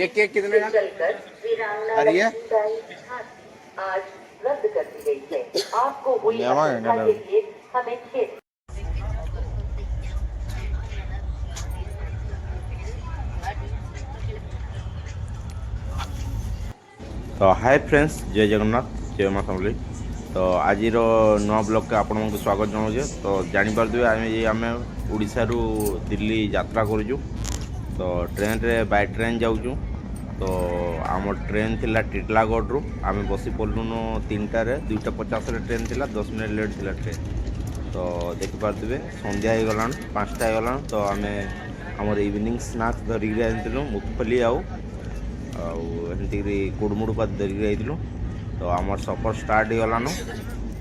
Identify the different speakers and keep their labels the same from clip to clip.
Speaker 1: ये केक कितने का? अरे ये
Speaker 2: आज रद्द कर दी गई है। आपको हुई असुविधा के लिए हमें खेद।
Speaker 3: तो हाय फ्रेंड्स, जय जगन्नाथ, जय माँ समली। तो आज नुआ ब्लॉग के आपण को स्वागत जनाऊे। तो जानीपारे आम ओडिशा रु दिल्ली यात्रा करूँ। तो ट्रेन रे बाय ट्रेन जाऊँ। तो आम ट्रेन थिला टिटलागढ़ रु आम बसी पड़लुन 3टारे 2:50 ट्रेन थिला, 10 मिनट लेट थिला ट्रेन। तो देखिपारे संध्या हो गलान 5टा हो गलान। तो आम आमर इवनिंग स्नाक्स धरिकी आनिलु मुगफली आमती कुड़मुड़ धरिकी आइलु। तो आमर सफर स्टार्ट हो गलान।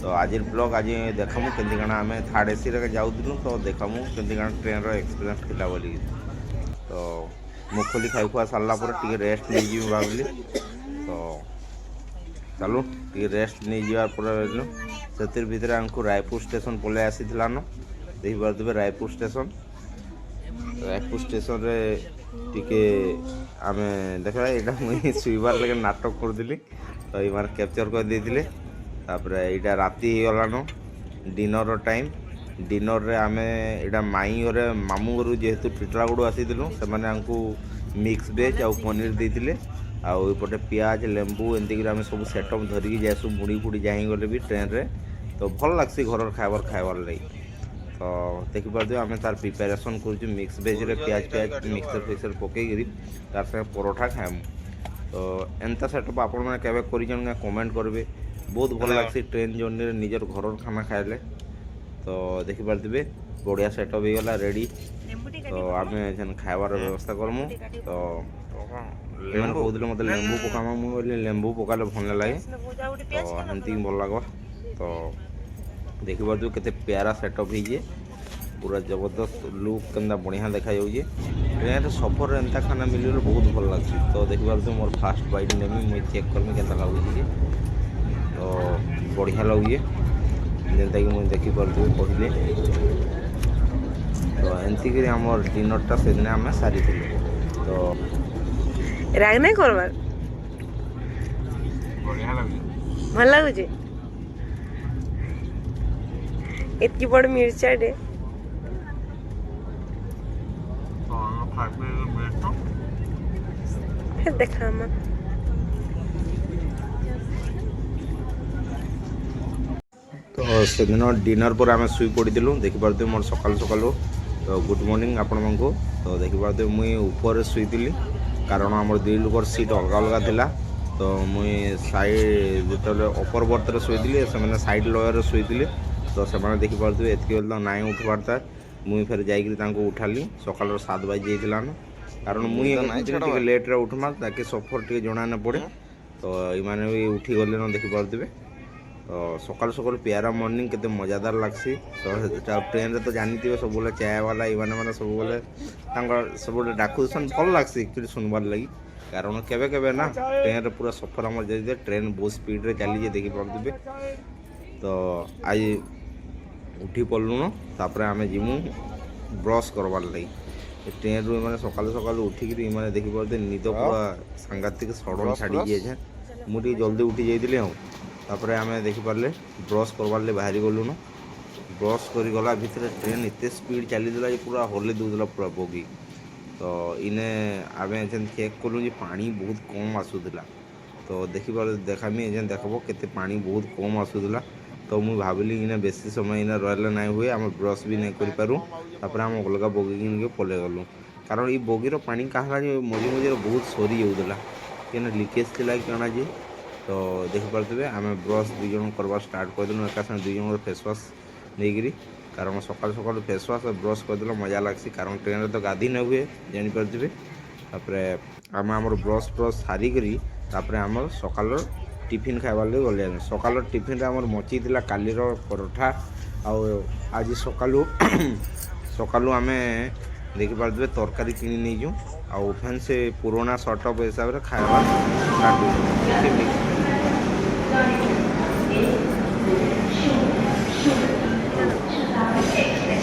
Speaker 3: तो आज ब्लॉग आज देखामु केमती काଣା आम 3rd AC रे जाऊँ। तो देखामु केमती काଣା ट्रेन रो एक्सपीरियंस थिला बोली। तो मुगफली खाई खुआ सारा पर टे रेस्ट नहीं जी भाविली। तो चलो टे रेस्ट नहीं जावार से भितर आमको रायपुर स्टेशन पलि आसीलान। देखिए रायपुर स्टेशन रे टिके आम देखा यहाँ मुझे शुइबार लगे नाटक करी। तो ये कैप्चर कर देते। यहाँ राति गलान डिनर टाइम। डिनर रे आम यहाँ माई घरे मामू घर जेहेतु टिटलागढ़ आसीलु से मिक्स वेज आउ पनीर देते। आउपटे पियाज लेंबू एमती आम सब सेटअप धरिकी जासु मुड़ी फुड़ी जाई गले भी ट्रेन रे। तो भल लग्सी घर खाइबार लगी। तो देखिए आम तार प्रिपेरेसन कर मिक्स वेज रे पियाज मिक्सर फिक्सर पकईकरी तार संगे परोठा खाएमु। तो एंता सेटअप आपण मैंने केवे कर कमेंट करेंगे। बहुत भल लग्सी ट्रेन जर्नी रे निजर घर खाना खाइले। तो देखिपारे बढ़िया सेटअप हो गला रेडी। तो आम खाइबार व्यवस्था करमु। तो मैंने कहते मतलब लेंबू पकामा मुझे लेंबू पकाले भल लगे। तो एमती भल लगे। तो देखिए केते प्यारा सेटअप हो पूरा जबरदस्त लुक केन्दा बढ़िया देखा जाऊे। ट्रेन सफर एंता खाना मिले बहुत भल लगे। तो देखिए मोर फास्ट बाइट नेमी मुझे चेक करमी के लगुच। तो बढ़िया लगे जेनता कि मुझे देखिपे कहले। तो एमती आम डिनरटा से दिन आम सारी। तो
Speaker 4: राग नहीं करवार भल लगुचे। इतकी बड़ मिर्चा डे देखा
Speaker 3: तो से दिन डिनर पर आम शुई पड़ू। देखिपे मोर सकाल सकाल। तो गुड मॉर्निंग आपण को। तो देखिपे मुई ऊपर शुई कारण आम 2 लोकर सीट अलग अलग थिला। तो मुई साइड जो अपर बर्थ रे शुई से साइड लयर शुई। तो से देखिपे एतक नाई उठबार था। मुई फिर जाकि उठाली सकाल 7 बजे जाइलान। कारण मुझे लेट्रे उठमा ताकि सफर टे जना न पड़े। तो ये भी उठी गले न देखिपे। तो सकाल सकाल प्यारा मॉर्निंग केते मजादार लगसी। तो ट्रेन रे तो जानी सब बोले चाय वाला ये मैंने सब बोले सब डाकुसन भल लगसी एक्चुअली सुनबार लगी। कारण केवे केवे ना ट्रेन रे पूरा सफर आम जाइए ट्रेन बहुत स्पीड रे चली देखिपे। तो आज उठी पड़लुन। तापर आम जीमु ब्रश करवार लगी। ट्रेन रू मैंने सकाल सकाल उठिक मैंने देखिपे निद पूरा सांघातिक सडन छाड़ी जाए। मुझे जल्दी उठी जाइए। तापर आम देखिपारे ब्रश करवार बाहरी गलुन। ब्रश कर गला भितर ट्रेन एत स्पीड चलीला पूरा हल्ले दूला पूरा बगी। तो इने आम चेक कलु पानी बहुत कम आसूला। तो देखिपारे देखामी देखब केते पानी बहुत कम आसूला। तो मुझे भाविली इना बेसी समय इना रहा ना हुए आम ब्रश भी नहीं करूँ। तापर आम अलग बगी पलि गलु। कारण ये बगीर पानी कहा मझे मझे बहुत सरी जाऊला कि लिकेज थी कणा जी। तो देखिपे आम ब्रश 2 जन करवा स्टार्ट करदेलु एका संगे 2 जन फेसवाश नहीं। कारण सकाल सकाल फेसवाश और ब्रश करदे मजा लगसी। कारण ट्रेन तो गाधी न हुए जानीपारे। तापर आम आम ब्रश ब्रश सारिकी आम सकाल टिफिन खाइबार लगे गले। सकाल टिफिन आम मची कालीर परोठा आज सकालू सकालू आम देखिपारे तरकारी किणी नहीं आउ फैन से पुराना सर्टअप हिसाब से खाइबा स्टार्ट।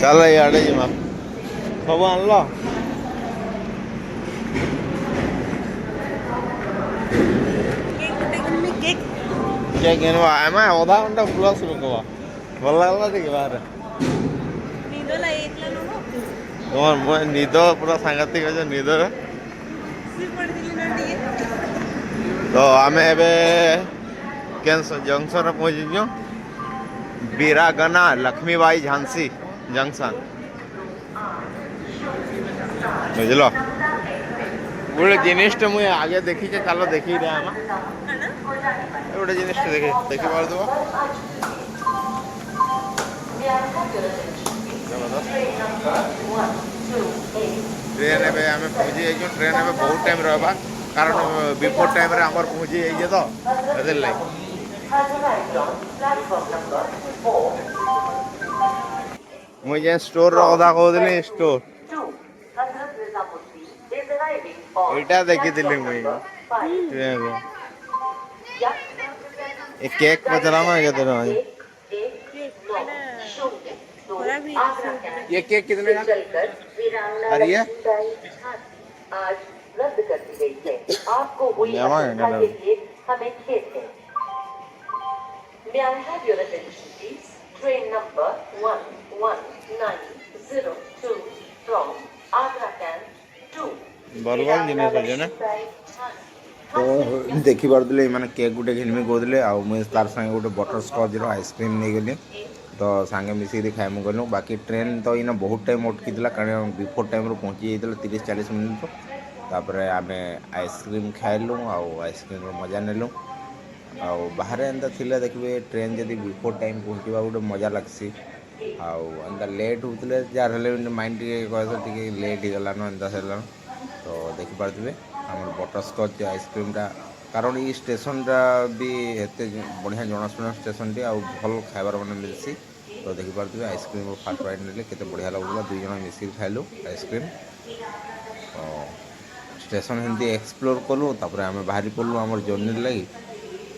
Speaker 1: चल इे जीमा सब आनल କେକ୍ କିଣିବା ଆମେ ଅଧା ଘଣ୍ଟା ପ୍ଲସ୍ ରଖିବା ଭଲ ଲାଗିଲା ଟିକେ ବାହାରେ
Speaker 4: ନିଦ ଲାଗିଥିଲା ନୁହଁ
Speaker 1: ତୁମର ମୁଁ ନିଦ ପୁରା ସାଂଘାତିକ ଅଛି ନିଦରେ
Speaker 4: ଶୋଇ ପଡ଼ିଥିଲି ନା ଟିକେ
Speaker 1: ତ ଆମେ ଏବେ କେନ୍ ଜଙ୍କସନ୍ରେ ପହଞ୍ଚିଛୁ बीरागना लक्ष्मीबाई झांसी जंक्शन बुझल गोटे जिनिसटे मुझे आगे देखी चल देखी गोटे जिनिस देखी पार ट्रेन एवं आम पहुँची जाइए ट्रेन एवं बहुत टाइम रहा कारण बिफोर टाइम आम पहुँची जाइए तो मुझे स्टोर कथा कहूली स्टोर एटा देखी मुझे केक पचरा केते ये केक कितने का अरे ये
Speaker 2: आज रद्द कर दी गई है आपको हुई असुविधा के लिए हमें खेद है May I have your attention, please? Train number 11902 from Agra Camp to
Speaker 1: बलवान जिनिस अछि ना
Speaker 3: तो देखी पारे मैंने केक गोटे घिनमी कहते आउ मुझे तार संगे गोटे बटर स्कच आइसक्रीम नहीं गली तो सांगे मिसिक खाइमु गलु बाकी ट्रेन तो इना बहुत टाइम अटकी कारण बिफोर टाइम पहुँची जाता 30-40 मिनट तापर आम आइसक्रीम खाइलु आइसक्रीम मजा नेलु आउ बाहर एंता थिले देखिए ट्रेन जदि बिफोर टाइम पहुँचवा गोटे मजा लगसी आउ एंता लेट होते जार माइंड टे लेट हो गलान एंता सरलान तो देखिपे आम बटरस्कच आइसक्रीमटा कारण ये स्टेशनटा भी एत बढ़िया जनाशुना स्टेशन टी आउ भल खाइबार मैंने मिलसी तो देखिपे आइसक्रीम फास्ट बाइट ने केते बढ़िया लगुला दुई जन मिसिक खाइलु आइसक्रीम स्टेशन हिंदी एक्सप्लोर कलु तापर आम बाहरी पड़लु आम जर्नी लगी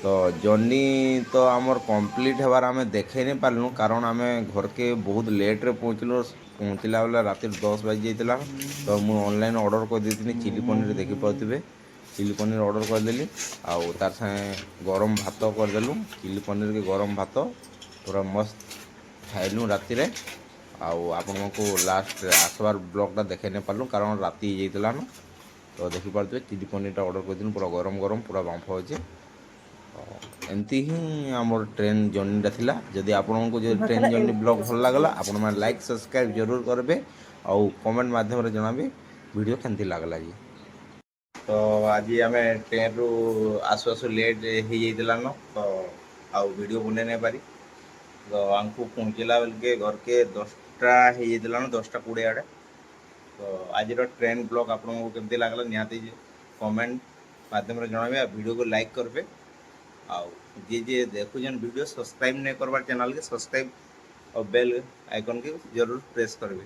Speaker 3: तो जर्नी तो आमर कंप्लीट होबार आम देखे नहीं पार्लु कारण आम घर के बहुत लेट रे पहुँचला बेला रात 10 बजी जाता तो मुझे ऑनलाइन ऑर्डर कर देती चिली पनीर देखी पारे चिली पनीर ऑर्डर करदेली आउ तार सागे गरम भात करदेलु चिली पनीर के गरम भात पूरा मस्त खाइलु राति रे आउ आपण को लास्ट आसबार ब्लॉगटा देखे नहीं पार्लु कारण राति जाता न तो देखी पारे चिली पनीरटा ऑर्डर कर पूरा गरम गरम पूरा बांफ अच्छे एमती ही आमर ट्रेन जर्नीटा थिला जदि आपन को जो ट्रेन जर्नी ब्लॉग भल लागला आपण माने लाइक सब्सक्राइब जरूर करबे और कमेंट माध्यम रे जणाबे वीडियो केमती लागला जी तो आज आम ट्रेन रु आसु आसु लेट हो जाइला न तो आउ वीडियो बने नहीं पारी तो आमको पहुँचला बेल के घर के 10टा हो जाइला न 10:20 आड़े तो आज ट्रेन ब्लॉग आपन को केमती लागला निहाती कमेंट माध्यम रे जणाबे वीडियो को लाइक करबे आउ जे देखुन वीडियो सब्सक्राइब नहीं करवार चैनल के सब्सक्राइब और बेल आइकन के जरूर प्रेस करेंगे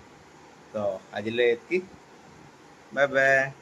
Speaker 3: तो आज बाय बाय।